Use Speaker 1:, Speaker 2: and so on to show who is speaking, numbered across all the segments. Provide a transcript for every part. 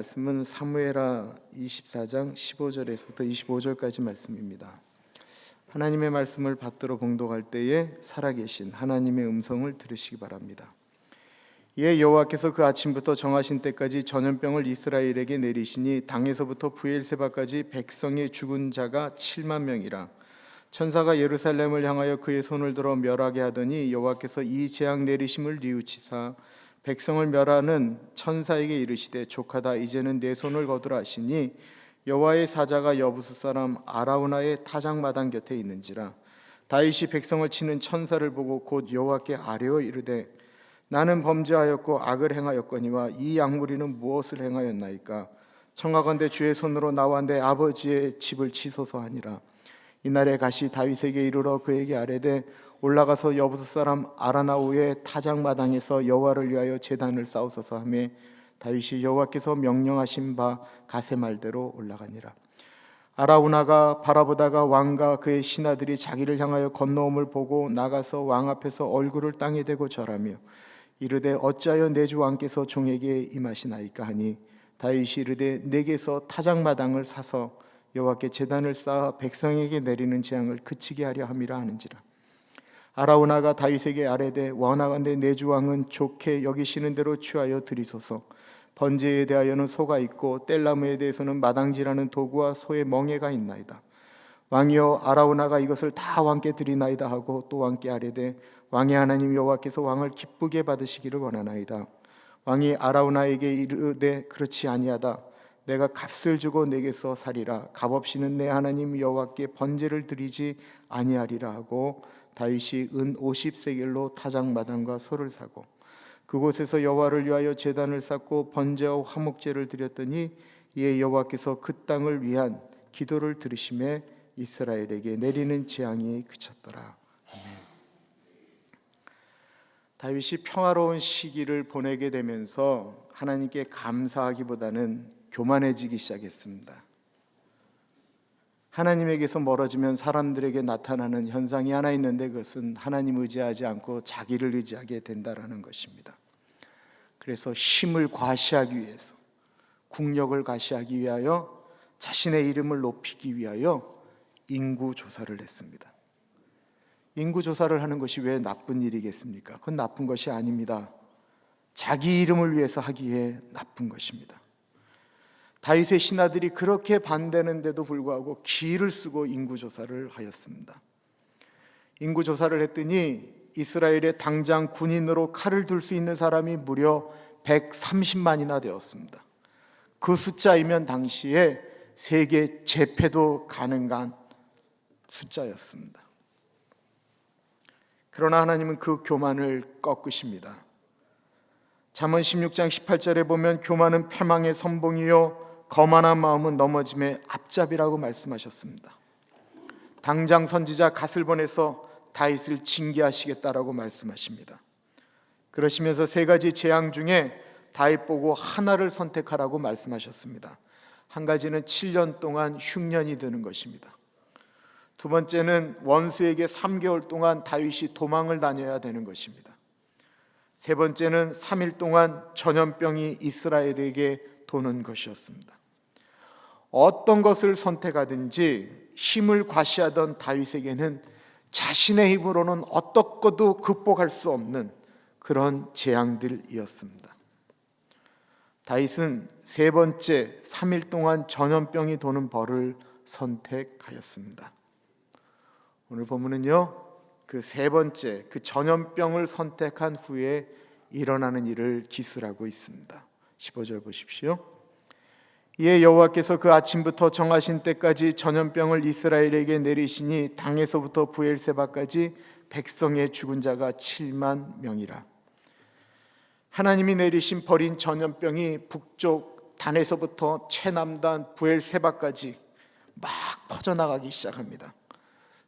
Speaker 1: 말씀은 사무엘하 24장 15절에서부터 25절까지 말씀입니다. 하나님의 말씀을 받들어 봉독할 때에 살아계신 하나님의 음성을 들으시기 바랍니다. 이에 여호와께서 그 아침부터 정하신 때까지 전염병을 이스라엘에게 내리시니 당에서부터 브엘세바까지 백성의 죽은 자가 7만 명이라. 천사가 예루살렘을 향하여 그의 손을 들어 멸하게 하더니 여호와께서 이 재앙 내리심을 뉘우치사 백성을 멸하는 천사에게 이르시되 족하다, 이제는 내 손을 거두라 하시니 여호와의 사자가 여부스 사람 아라우나의 타작마당 곁에 있는지라. 다윗이 백성을 치는 천사를 보고 곧 여호와께 아뢰어 이르되 나는 범죄하였고 악을 행하였거니와 이 약무리는 무엇을 행하였나이까? 청하건대 주의 손으로 나와 내 아버지의 집을 치소서 하니라. 이날에 가시 다윗에게 이르러 그에게 아뢰되 올라가서 여부스 사람 아라나우의 타작마당에서 여호와를 위하여 제단을 쌓으소서 하며 다윗이 여호와께서 명령하신 바 가세말대로 올라가니라. 아라우나가 바라보다가 왕과 그의 신하들이 자기를 향하여 건너옴을 보고 나가서 왕 앞에서 얼굴을 땅에 대고 절하며 이르되 어찌하여 내 주 왕께서 종에게 임하시나이까 하니 다윗이 이르되 내게서 타작마당을 사서 여호와께 제단을 쌓아 백성에게 내리는 재앙을 그치게 하려 함이라 하는지라. 아라우나가 다윗에게 아뢰되 원하건대 내 주 왕은 좋게 여기시는 대로 취하여 드리소서. 번제에 대하여는 소가 있고 뗄나무에 대해서는 마당질하는 도구와 소의 멍에가 있나이다. 왕이여 아라우나가 이것을 다 왕께 드리나이다 하고 또 왕께 아뢰되 왕의 하나님 여호와께서 왕을 기쁘게 받으시기를 원하나이다. 왕이 아라우나에게 이르되 그렇지 아니하다. 내가 값을 주고 내게서 사리라. 값없이는 내 하나님 여호와께 번제를 드리지 아니하리라 하고 다윗이 은 50세겔로 타작마당과 소를 사고 그곳에서 여호와를 위하여 제단을 쌓고 번제와 화목제를 드렸더니 이에 여호와께서 그 땅을 위한 기도를 들으심에 이스라엘에게 내리는 재앙이 그쳤더라. 아멘. 다윗이 평화로운 시기를 보내게 되면서 하나님께 감사하기보다는 교만해지기 시작했습니다. 하나님에게서 멀어지면 사람들에게 나타나는 현상이 하나 있는데 그것은 하나님 의지하지 않고 자기를 의지하게 된다라는 것입니다. 그래서 힘을 과시하기 위해서, 국력을 과시하기 위하여, 자신의 이름을 높이기 위하여 인구조사를 했습니다. 인구조사를 하는 것이 왜 나쁜 일이겠습니까? 그건 나쁜 것이 아닙니다. 자기 이름을 위해서 하기에 나쁜 것입니다. 다윗의 신하들이 그렇게 반대하는데도 불구하고 기를 쓰고 인구조사를 하였습니다. 인구조사를 했더니 이스라엘에 당장 군인으로 칼을 들 수 있는 사람이 무려 130만이나 되었습니다. 그 숫자이면 당시에 세계 제패도 가능한 숫자였습니다. 그러나 하나님은 그 교만을 꺾으십니다. 잠언 16장 18절에 보면 교만은 패망의 선봉이요 거만한 마음은 넘어짐의 앞잡이라고 말씀하셨습니다. 당장 선지자 갓을 보내서 다윗을 징계하시겠다라고 말씀하십니다. 그러시면서 세 가지 재앙 중에 다윗 보고 하나를 선택하라고 말씀하셨습니다. 한 가지는 7년 동안 흉년이 드는 것입니다. 두 번째는 원수에게 3개월 동안 다윗이 도망을 다녀야 되는 것입니다. 세 번째는 3일 동안 전염병이 이스라엘에게 도는 것이었습니다. 어떤 것을 선택하든지 힘을 과시하던 다윗에게는 자신의 힘으로는 어떻게도 극복할 수 없는 그런 재앙들이었습니다. 다윗은 세 번째 3일 동안 전염병이 도는 벌을 선택하였습니다. 오늘 본문은요, 그 세 번째 그 전염병을 선택한 후에 일어나는 일을 기술하고 있습니다. 15절 보십시오. 이에 여호와께서 그 아침부터 정하신 때까지 전염병을 이스라엘에게 내리시니 당에서부터 브엘세바까지 백성의 죽은 자가 7만 명이라. 하나님이 내리신 버린 전염병이 북쪽 단에서부터 최남단 브엘세바까지 막 퍼져나가기 시작합니다.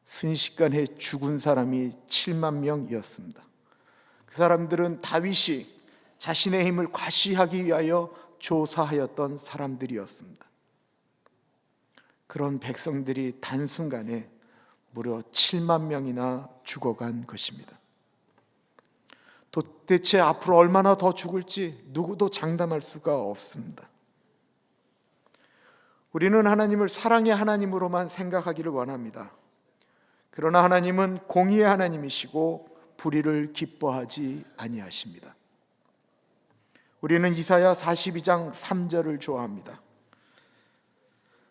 Speaker 1: 순식간에 죽은 사람이 7만 명이었습니다. 그 사람들은 다윗이 자신의 힘을 과시하기 위하여 조사하였던 사람들이었습니다. 그런 백성들이 단순간에 무려 7만 명이나 죽어간 것입니다. 도대체 앞으로 얼마나 더 죽을지 누구도 장담할 수가 없습니다. 우리는 하나님을 사랑의 하나님으로만 생각하기를 원합니다. 그러나 하나님은 공의의 하나님이시고 불의를 기뻐하지 아니하십니다. 우리는 이사야 42장 3절을 좋아합니다.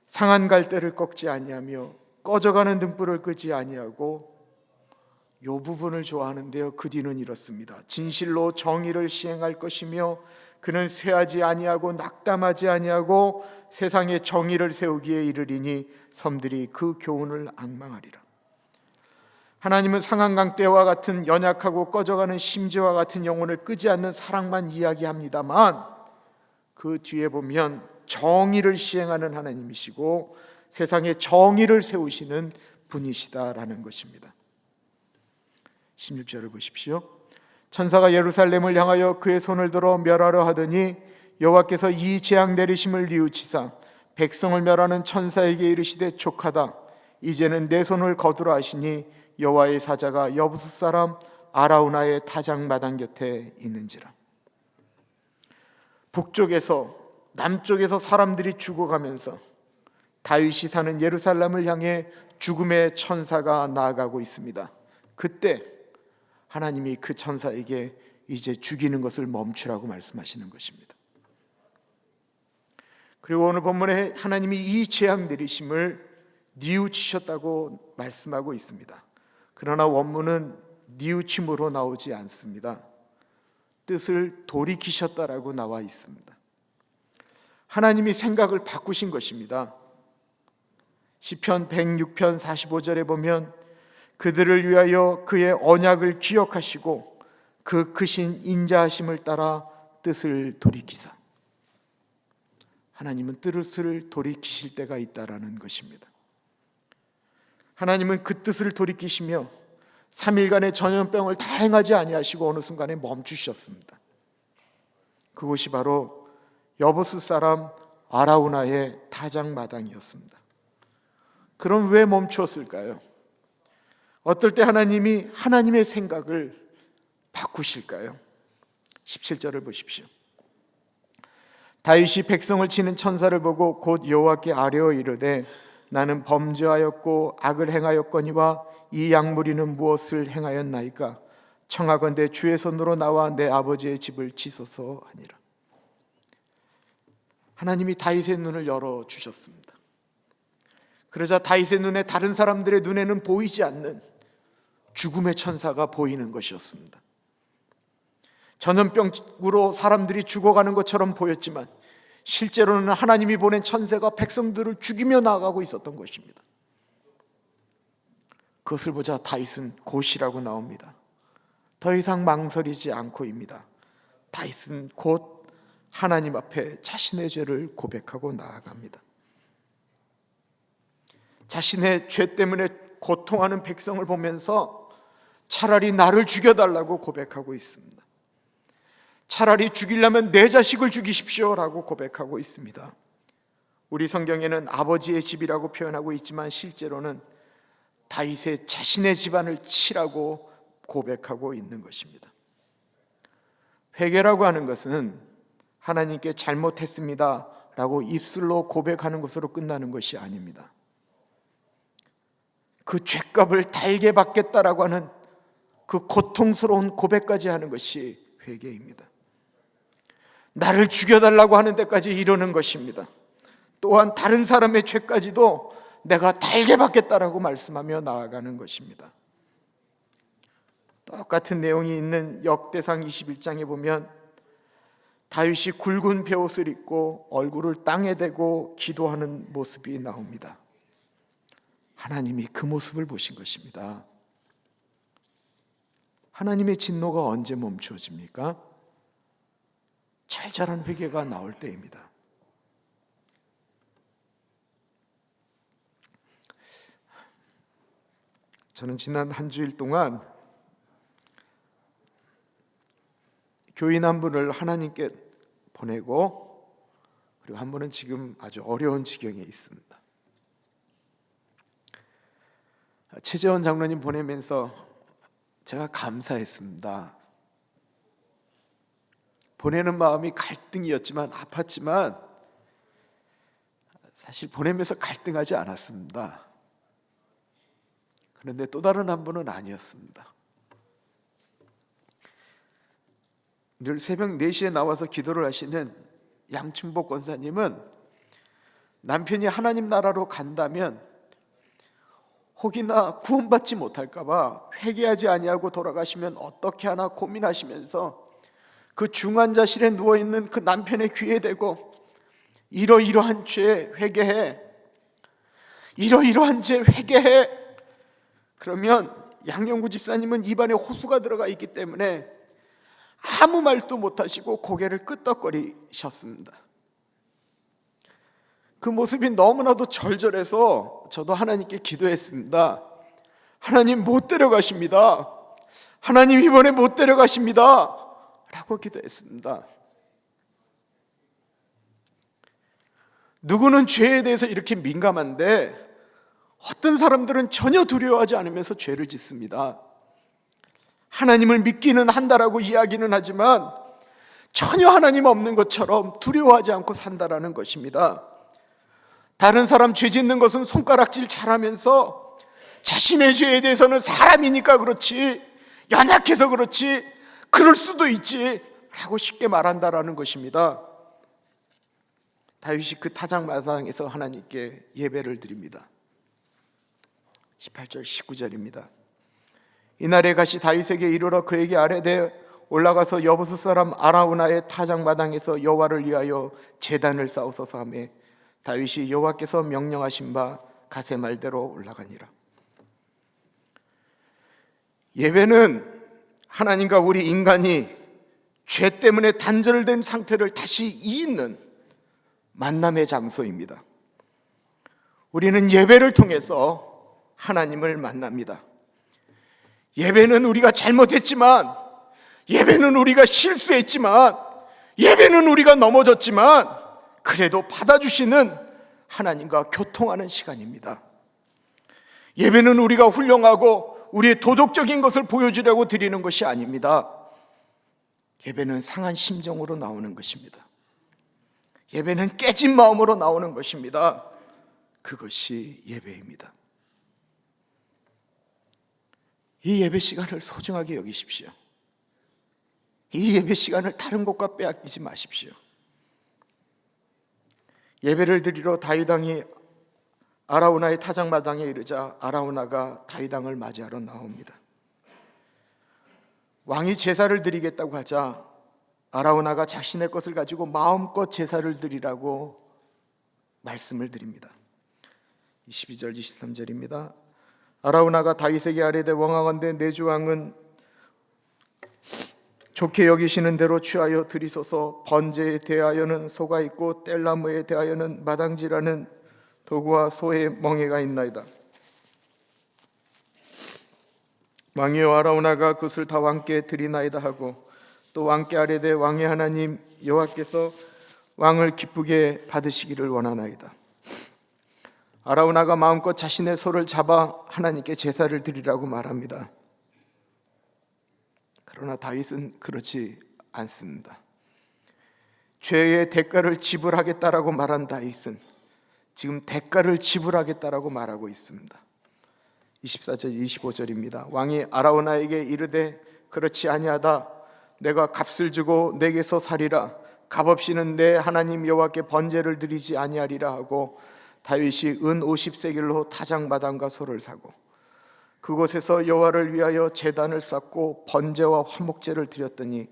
Speaker 1: 상한 갈대를 꺾지 아니하며 꺼져가는 등불을 끄지 아니하고, 이 부분을 좋아하는데요, 그 뒤는 이렇습니다. 진실로 정의를 시행할 것이며 그는 쇠하지 아니하고 낙담하지 아니하고 세상에 정의를 세우기에 이르리니 섬들이 그 교훈을 앙망하리라. 하나님은 상한 강대와 같은 연약하고 꺼져가는 심지와 같은 영혼을 끄지 않는 사랑만 이야기합니다만, 그 뒤에 보면 정의를 시행하는 하나님이시고 세상에 정의를 세우시는 분이시다라는 것입니다. 16절을 보십시오. 천사가 예루살렘을 향하여 그의 손을 들어 멸하려 하더니 여호와께서 이 재앙 내리심을 뉘우치사 백성을 멸하는 천사에게 이르시되 족하다. 이제는 내 손을 거두라 하시니 여호와의 사자가 여부스 사람 아라우나의 타작마당 곁에 있는지라. 북쪽에서 남쪽에서 사람들이 죽어가면서 다윗이 사는 예루살렘을 향해 죽음의 천사가 나아가고 있습니다. 그때 하나님이 그 천사에게 이제 죽이는 것을 멈추라고 말씀하시는 것입니다. 그리고 오늘 본문에 하나님이 이 재앙 내리심을 뉘우치셨다고 말씀하고 있습니다. 그러나 원문은 뉘우침으로 나오지 않습니다. 뜻을 돌이키셨다라고 나와 있습니다. 하나님이 생각을 바꾸신 것입니다. 시편 106편 45절에 보면 그들을 위하여 그의 언약을 기억하시고 그 크신 인자하심을 따라 뜻을 돌이키사. 하나님은 뜻을 돌이키실 때가 있다라는 것입니다. 하나님은 그 뜻을 돌이키시며 3일간의 전염병을 다 행하지 아니하시고 어느 순간에 멈추셨습니다. 그곳이 바로 여부스 사람 아라우나의 타작마당이었습니다. 그럼 왜 멈추었을까요? 어떨 때 하나님이 하나님의 생각을 바꾸실까요? 17절을 보십시오. 다윗이 백성을 치는 천사를 보고 곧 여호와께 아뢰어 이르되 나는 범죄하였고 악을 행하였거니와 이 양무리는 무엇을 행하였나이까? 청하건대 주의 손으로 나와 내 아버지의 집을 치소서 하니라. 하나님이 다윗의 눈을 열어주셨습니다. 그러자 다윗의 눈에 다른 사람들의 눈에는 보이지 않는 죽음의 천사가 보이는 것이었습니다. 전염병으로 사람들이 죽어가는 것처럼 보였지만 실제로는 하나님이 보낸 천사가 백성들을 죽이며 나아가고 있었던 것입니다. 그것을 보자 다윗은 곧이라고 나옵니다. 더 이상 망설이지 않고입니다. 다윗은 곧 하나님 앞에 자신의 죄를 고백하고 나아갑니다. 자신의 죄 때문에 고통하는 백성을 보면서 차라리 나를 죽여달라고 고백하고 있습니다. 차라리 죽이려면 내 자식을 죽이십시오라고 고백하고 있습니다. 우리 성경에는 아버지의 집이라고 표현하고 있지만 실제로는 다윗의 자신의 집안을 치라고 고백하고 있는 것입니다. 회개라고 하는 것은 하나님께 잘못했습니다 라고 입술로 고백하는 것으로 끝나는 것이 아닙니다. 그 죄값을 달게 받겠다라고 하는 그 고통스러운 고백까지 하는 것이 회개입니다. 나를 죽여달라고 하는 데까지 이르는 것입니다. 또한 다른 사람의 죄까지도 내가 달게 받겠다라고 말씀하며 나아가는 것입니다. 똑같은 내용이 있는 역대상 21장에 보면 다윗이 굵은 베옷을 입고 얼굴을 땅에 대고 기도하는 모습이 나옵니다. 하나님이 그 모습을 보신 것입니다. 하나님의 진노가 언제 멈추어집니까? 철저한 회개가 나올 때입니다. 저는 지난 한 주일 동안 교인 한 분을 하나님께 보내고 그리고 한 분은 지금 아주 어려운 지경에 있습니다. 최재원 장로님 보내면서 제가 감사했습니다. 보내는 마음이 갈등이었지만 아팠지만
Speaker 2: 사실 보내면서 갈등하지 않았습니다. 그런데 또 다른 한 분은 아니었습니다. 늘 새벽 4시에 나와서 기도를 하시는 양춘복 권사님은 남편이 하나님 나라로 간다면 혹이나 구원받지 못할까 봐 회개하지 아니하고 돌아가시면 어떻게 하나 고민하시면서 그 중환자실에 누워있는 그 남편의 귀에 대고 이러이러한 죄 회개해, 이러이러한 죄 회개해. 그러면 양영구 집사님은 입안에 호수가 들어가 있기 때문에 아무 말도 못하시고 고개를 끄덕거리셨습니다. 그 모습이 너무나도 절절해서 저도 하나님께 기도했습니다. 하나님 못 데려가십니다. 하나님 이번에 못 데려가십니다. 라고 기도했습니다. 누구는 죄에 대해서 이렇게 민감한데 어떤 사람들은 전혀 두려워하지 않으면서 죄를 짓습니다. 하나님을 믿기는 한다라고 이야기는 하지만 전혀 하나님 없는 것처럼 두려워하지 않고 산다라는 것입니다. 다른 사람 죄 짓는 것은 손가락질 잘하면서 자신의 죄에 대해서는 사람이니까 그렇지, 연약해서 그렇지, 그럴 수도 있지 라고 쉽게 말한다라는 것입니다. 다윗이 그 타작마당에서 하나님께 예배를 드립니다. 18절 19절입니다. 이날에 가시 다윗에게 이르러 그에게 아뢰되 올라가서 여부수 사람 아라우나의 타작마당에서 여호와를 위하여 제단을 쌓으소서 하며 다윗이 여호와께서 명령하신 바 가세 말대로 올라가니라. 예배는 하나님과 우리 인간이 죄 때문에 단절된 상태를 다시 잇는 만남의 장소입니다. 우리는 예배를 통해서 하나님을 만납니다. 예배는 우리가 잘못했지만, 예배는 우리가 실수했지만, 예배는 우리가 넘어졌지만 그래도 받아주시는 하나님과 교통하는 시간입니다. 예배는 우리가 훌륭하고 우리의 도덕적인 것을 보여주려고 드리는 것이 아닙니다. 예배는 상한 심정으로 나오는 것입니다. 예배는 깨진 마음으로 나오는 것입니다. 그것이 예배입니다. 이 예배 시간을 소중하게 여기십시오. 이 예배 시간을 다른 것과 빼앗기지 마십시오. 예배를 드리러 다윗 왕이 아라우나의 타작마당에 이르자 아라우나가 다윗 왕을 맞이하러 나옵니다. 왕이 제사를 드리겠다고 하자 아라우나가 자신의 것을 가지고 마음껏 제사를 드리라고 말씀을 드립니다. 22절 23절입니다. 아라우나가 다윗에게 아뢰되 왕하건대 내 주 왕은 좋게 여기시는 대로 취하여 드리소서. 번제에 대하여는 소가 있고 뗄나무에 대하여는 마당지라는 도구와 소의 멍에가 있나이다. 왕이여 아라우나가 그것을 다 왕께 드리나이다 하고 또 왕께 아뢰되 왕의 하나님 여호와께서 왕을 기쁘게 받으시기를 원하나이다. 아라우나가 마음껏 자신의 소를 잡아 하나님께 제사를 드리라고 말합니다. 그러나 다윗은 그렇지 않습니다. 죄의 대가를 지불하겠다라고 말한 다윗은 지금 대가를 지불하겠다라고 말하고 있습니다. 24절 25절입니다. 왕이 아라우나에게 이르되 그렇지 아니하다. 내가 값을 주고 내게서 살이라. 값없이는 내 하나님 여호와께 번제를 드리지 아니하리라 하고 다윗이 은 50세겔로 타작마당과 소를 사고 그곳에서 여호와를 위하여 제단을 쌓고 번제와 화목제를 드렸더니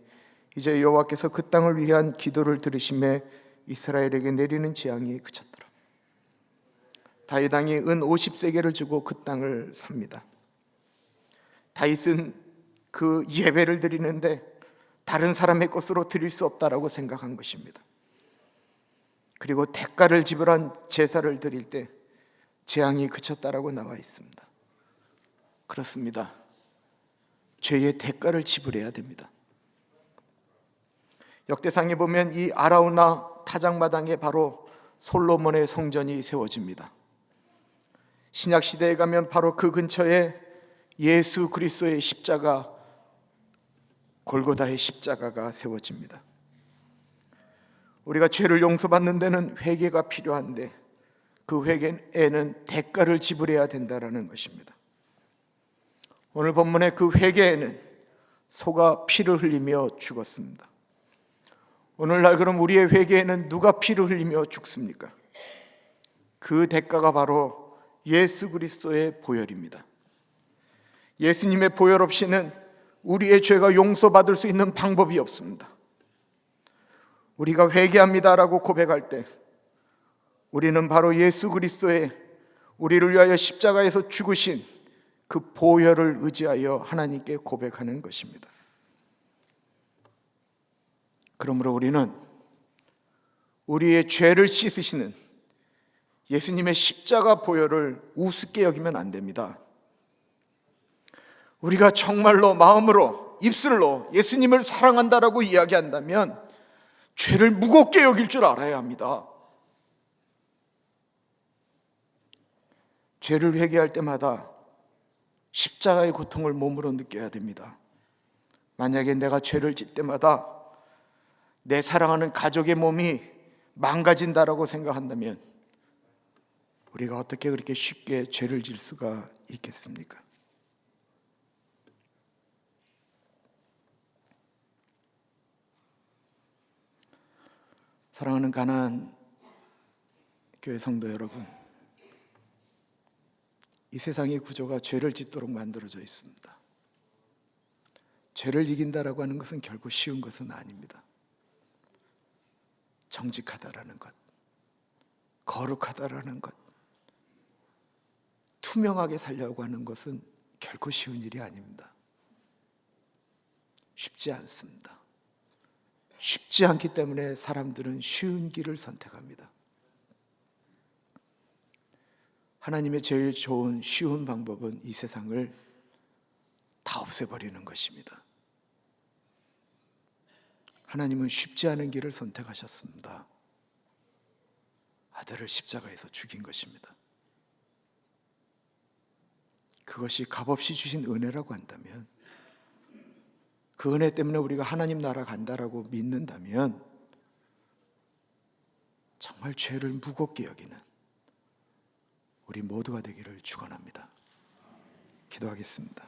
Speaker 2: 이제 여호와께서 그 땅을 위한 기도를 들으심에 이스라엘에게 내리는 재앙이 그쳤더라. 다윗 왕이 은 50세겔을 주고 그 땅을 삽니다. 다윗은 그 예배를 드리는데 다른 사람의 것으로 드릴 수 없다라고 생각한 것입니다. 그리고 대가를 지불한 제사를 드릴 때 재앙이 그쳤다라고 나와 있습니다. 그렇습니다. 죄의 대가를 지불해야 됩니다. 역대상에 보면 이 아라우나 타작마당에 바로 솔로몬의 성전이 세워집니다. 신약 시대에 가면 바로 그 근처에 예수 그리스도의 십자가, 골고다의 십자가가 세워집니다. 우리가 죄를 용서받는 데는 회개가 필요한데 그 회개에는 대가를 지불해야 된다라는 것입니다. 오늘 본문의 그 회개에는 소가 피를 흘리며 죽었습니다. 오늘날 그럼 우리의 회개에는 누가 피를 흘리며 죽습니까? 그 대가가 바로 예수 그리스도의 보혈입니다. 예수님의 보혈 없이는 우리의 죄가 용서받을 수 있는 방법이 없습니다. 우리가 회개합니다라고 고백할 때 우리는 바로 예수 그리스도의 우리를 위하여 십자가에서 죽으신 그 보혈을 의지하여 하나님께 고백하는 것입니다. 그러므로 우리는 우리의 죄를 씻으시는 예수님의 십자가 보혈을 우습게 여기면 안 됩니다. 우리가 정말로 마음으로 입술로 예수님을 사랑한다라고 이야기한다면 죄를 무겁게 여길 줄 알아야 합니다. 죄를 회개할 때마다 십자가의 고통을 몸으로 느껴야 됩니다. 만약에 내가 죄를 짓 때마다 내 사랑하는 가족의 몸이 망가진다라고 생각한다면 우리가 어떻게 그렇게 쉽게 죄를 질 수가 있겠습니까? 사랑하는 가나안 교회 성도 여러분, 이 세상의 구조가 죄를 짓도록 만들어져 있습니다. 죄를 이긴다라고 하는 것은 결코 쉬운 것은 아닙니다. 정직하다라는 것, 거룩하다라는 것, 투명하게 살려고 하는 것은 결코 쉬운 일이 아닙니다. 쉽지 않습니다. 쉽지 않기 때문에 사람들은 쉬운 길을 선택합니다. 하나님의 제일 좋은 쉬운 방법은 이 세상을 다 없애버리는 것입니다. 하나님은 쉽지 않은 길을 선택하셨습니다. 아들을 십자가에서 죽인 것입니다. 그것이 값없이 주신 은혜라고 한다면, 그 은혜 때문에 우리가 하나님 나라 간다라고 믿는다면 정말 죄를 무겁게 여기는 우리 모두가 되기를 축원합니다. 기도하겠습니다.